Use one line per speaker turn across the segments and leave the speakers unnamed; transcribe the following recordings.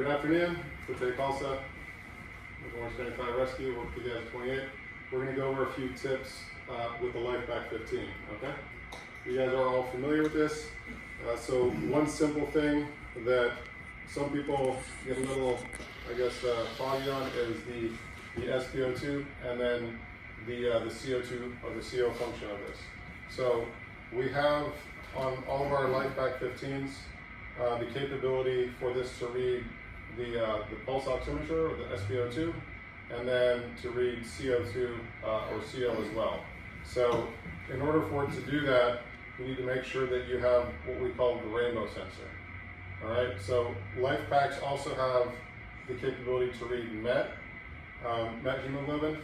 Good afternoon. Jose Calsa with Orange County Fire Rescue, work 2028. We're going to go over a few tips with the LifePak 15, okay? You guys are all familiar with this. So one simple thing that some people get a little, foggy on is the SpO2 and then the CO2 or the CO function of this. So we have on all of our LifePak 15s the capability for this to read the pulse oximeter or the SpO2, and then to read CO2 or CO as well. So in order for it to do that, you need to make sure that you have what we call the rainbow sensor. All right, so LifePaks also have the capability to read MET hemoglobin,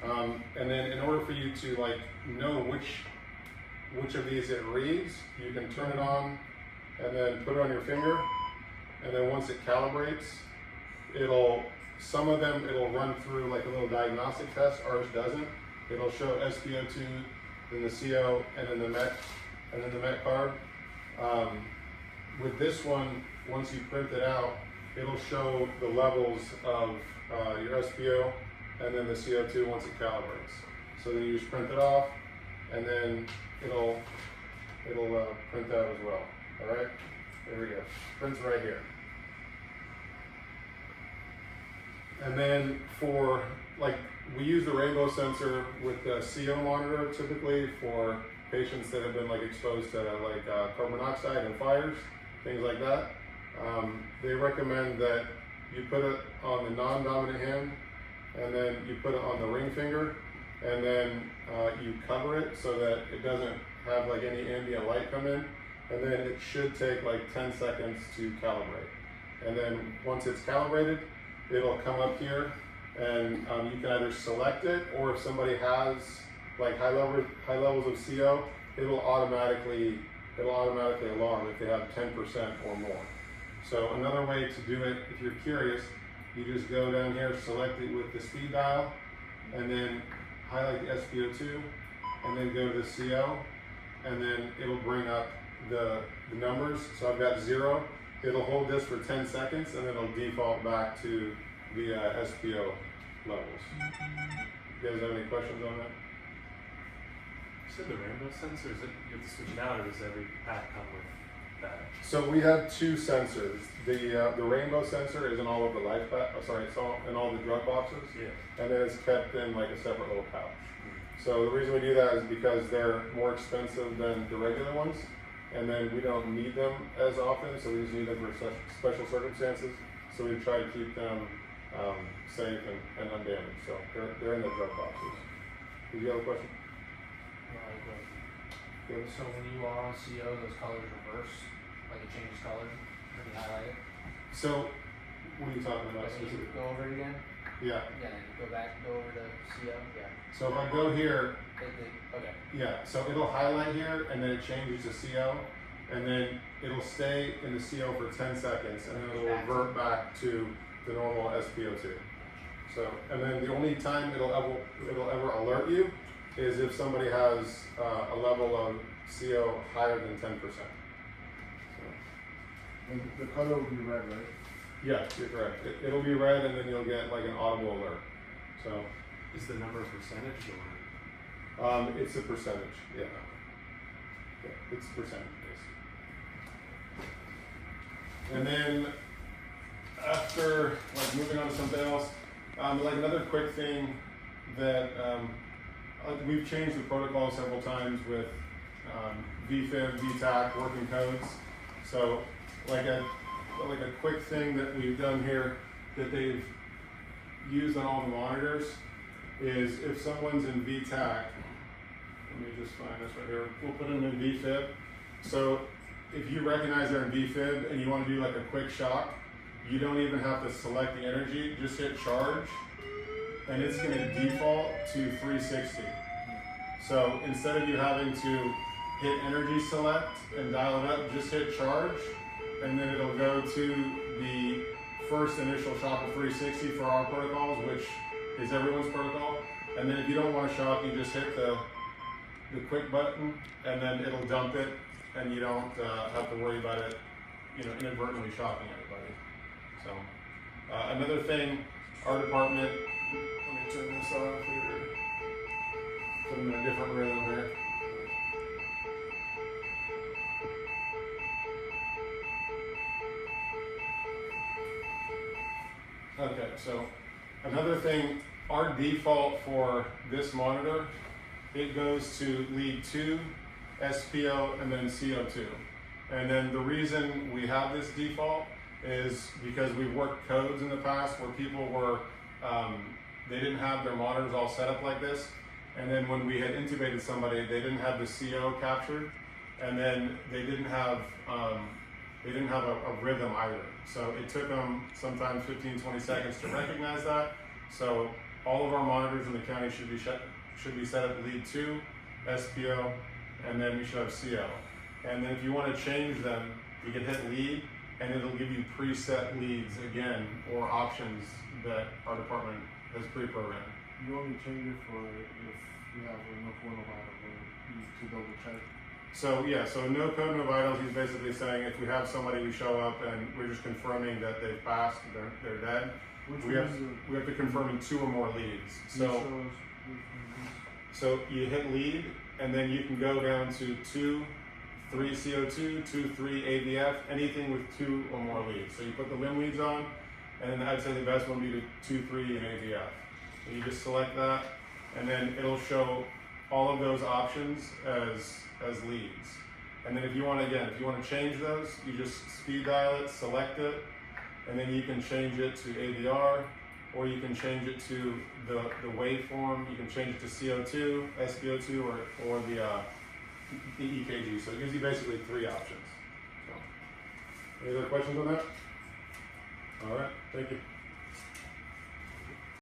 and then in order for you to know which of these it reads, you can turn it on and then put it on your finger, and then once it calibrates, some of them it'll run through like a little diagnostic test, ours doesn't. It'll show SpO2, then the CO, and then the MET carb. With this one, once you print it out, it'll show the levels of your SpO and then the CO2 once it calibrates. So then you just print it off, and then it'll print out as well. All right, there we go. Prints right here. And then we use the rainbow sensor with the CO monitor typically for patients that have been exposed to carbon monoxide and fires, things like that. They recommend that you put it on the non-dominant hand, and then you put it on the ring finger, and then you cover it so that it doesn't have any ambient light come in, and then it should take 10 seconds to calibrate. And then once it's calibrated, it'll come up here, and you can either select it, or if somebody has high levels of CO, it'll automatically alarm if they have 10% or more. So another way to do it, if you're curious, you just go down here, select it with the speed dial, and then highlight the SpO2, and then go to the CO, and then it'll bring up the numbers. So I've got 0. It'll hold this for 10 seconds, and then it'll default back to the SpO levels. You guys have any questions on that?
You said the rainbow sensor, you have to switch it out, or does every pack come with that?
So we have two sensors. The rainbow sensor is in all of the LifePak, it's all in all the drug boxes,
Yeah.
and then it's kept in a separate little pouch. So the reason we do that is because they're more expensive than the regular ones, and then we don't need them as often, so we just need them for such special circumstances. So we try to keep them safe and undamaged. So they're in the drug boxes. Did you have a question? Good.
So when you are on CO, those colors reverse, it changes color when you highlight it?
So what are you talking about
When you
specifically?
go over it again?
Yeah.
Yeah, then you go over to CO, yeah.
So if I go here,
Okay.
yeah, so it'll highlight here, and then it changes to CO, and then it'll stay in the CO for 10 seconds, and then it'll revert back to the normal SpO2. So, and then the only time it'll ever alert you is if somebody has a level of CO higher than 10%. So,
And the color will be red, right?
yeah, you're correct. It'll be red, and then you'll get an audible alert. So,
Is the number a percentage, or?
it's a percentage, yeah. Yeah, it's a percentage based. And then after moving on to something else, another quick thing that we've changed the protocol several times with VFib, VTAC, working codes. So a quick thing that we've done here that they've used on all the monitors is if someone's in VTAC, let me just find this right here, we'll put them in VFib. So if you recognize they're in VFib and you want to do a quick shock, you don't even have to select the energy, just hit charge, and it's going to default to 360. So instead of you having to hit energy select and dial it up, just hit charge, and then it'll go to the first initial shock of 360 for our protocols, which is everyone's protocol. And then if you don't want to shock, you just hit the quick button, and then it'll dump it, and you don't have to worry about it, inadvertently shocking anybody. So Another thing, our department, let me turn this off here. Put them in a different rhythm here. Okay, so another thing, our default for this monitor, it goes to lead 2, SPO, and then CO2. And then the reason we have this default is because we've worked codes in the past where people were, they didn't have their monitors all set up like this. And then when we had intubated somebody, they didn't have the CO captured. And then they didn't have a rhythm either. So it took them sometimes 15, 20 seconds to recognize that. So all of our monitors in the county should be set up lead 2, SPO, and then you should have CO. And then if you want to change them, you can hit lead, and it'll give you preset leads again, or options that our department has pre-programmed.
You only change it for if you have a no coronavirus or to double check.
So yeah, so no code, no vitals, he's basically saying if we have somebody who show up and we're just confirming that they've passed, they're dead,
Which
we have to confirm in 2 or more leads. So you hit lead, and then you can go down to 2, 3 CO2, 2, 3 AVF, anything with 2 or more leads. So you put the limb leads on, and then I'd say the best one would be the 2, 3 and AVF. So you just select that, and then it'll show all of those options as leads. And then if you want to change those, you just speed dial it, select it, and then you can change it to AVR, or you can change it to the waveform. You can change it to CO2, SPO2, or the EKG. So it gives you basically 3 options. So, any other questions on that? All right, thank you.